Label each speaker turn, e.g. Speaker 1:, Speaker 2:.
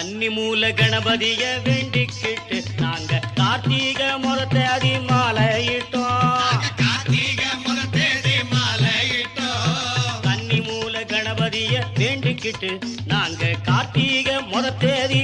Speaker 1: கன்னி மூல கணபதிய வேண்டிக்கிட்டு நாங்க கார்த்திகை முறத்தேதி மாலையிட்டோம். கன்னி மூல கணபதிய வேண்டிக்கிட்டு நாங்க கார்த்திகை முறத்தேதி